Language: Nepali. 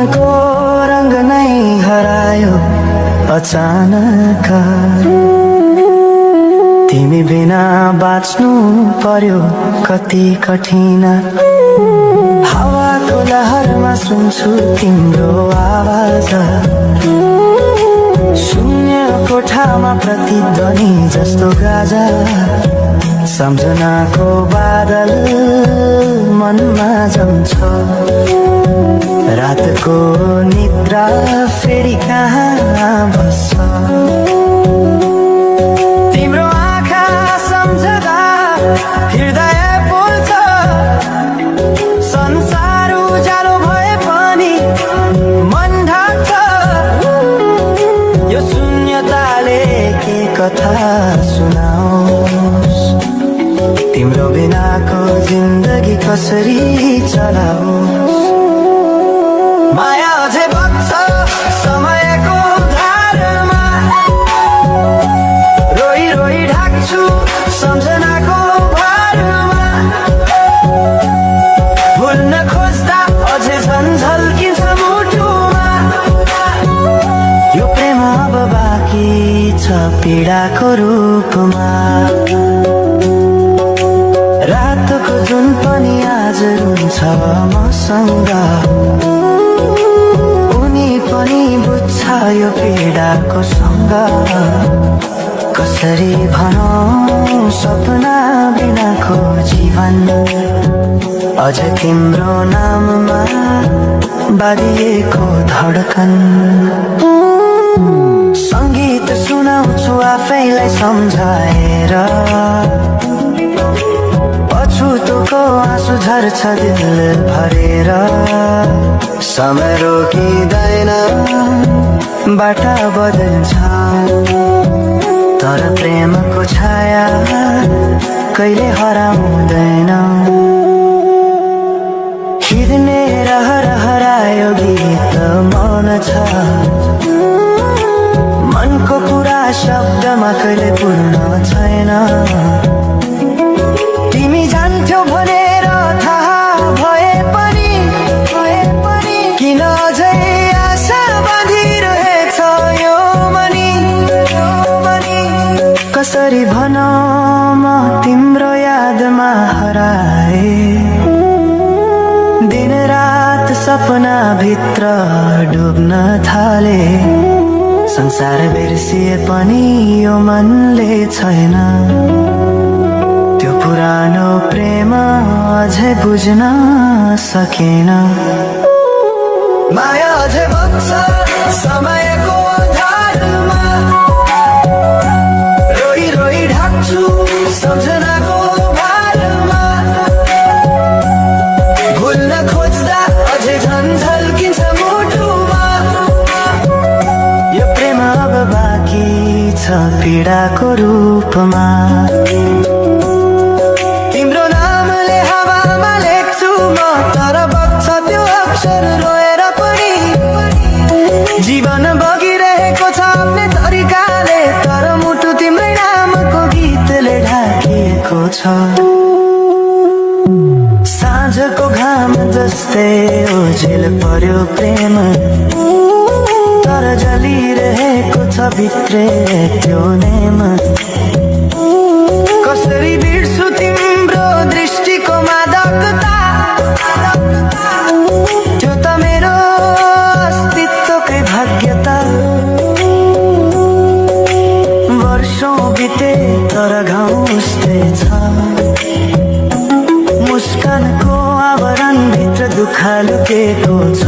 मनको रंग नै हरायो अचानक। तिमी बिना बाँच्नु पर्यो कति कठिन। हावाको लहरमा सुन्छु तिम्रो आवाज। शून्य कोठामा प्रतिध्वनि जस्तो गाजा। सम्झनाको बादल मनमा जम्छ। रातको निद्रा फेरि कहाँ बस्छ। तिम्रो आँखा सम्झदा हृदय बोल्छ। संसार उज्यालो भए पनि मन ढाक्छ। यो शून्यताले के कथा सुनाओस्। तिम्रो बिनाको जिन्दगी कसरी चलाओस्। माया अझै बग्छ समयको धारमा। रोई रोई ढाक्छु सम्झनाको भारमा। भुल्न खोज्दा अझै झन् झल्किन्छ मुटुमा। यो प्रेम अब बाँकी छ पीडाको रूपमा। रातको जुन पनि आज रुन्छ मसँग। उनी पनि बुझ्छ यो पीडाको सँग। कसरी भनौं सपना बिनाको जीवन। अझ तिम्रो नाममा बाँधिएको धडकन। सङ्गीत सुनाउँछु आफैलाई सम्झाएर। पछुतोको आँसु झर्छ दिल भरेर। समय रोकिँदैन बाटा बदल्छ। तर प्रेमको छाया कहिले हराउँदैन। हिँड्ने रहर हरायो गीत मौन छ। मनको कुरा शब्दमा कहिले पूर्ण छैन। तिमी जान्थ्यौ भनेर थाहा भए पनि किन अझै आशा बाँधिरहेछ यो मनी। कसरी भनौं म तिम्रो यादमा हराए। दिन रात सपना भित्र डुब्न थाले। संसार बिर्सिए पनि यो मनले छैन। त्यो पुरानो प्रेम अझै बुझ्न सकेन। माया अझै बग्छ समयको धारमा। रोई रोई ढाक्छु सम्झनाको भारमा। भुल्न खोज्दा अझै झन् झल्किन्छ मुटुमा। यो प्रेम अब बाँकी छ पीडाको रूपमा। तिम्रो नामले हावामा लेख्छु म तर बग्छ त्यो अक्षर रोएर पनि। जीवन बगिरहेको छ आफ्नै तरिकाले। तर मुटु तिम्रै नामको गीतले ढाकिएको छ। साँझको घाम जस्तै ओझेल पर्यो प्रेम। तर जलिरहेको छ भित्रै त्यो नेम। कसरी बिर्सु तिम्रो दृष्टिको मादकता। त्यो त मेरो अस्तित्वकै भाग्यता। वर्षौं बिते तर घाउ उस्तै छ। मुस्कानको आवरण भित्र दुःख लुकेको छ।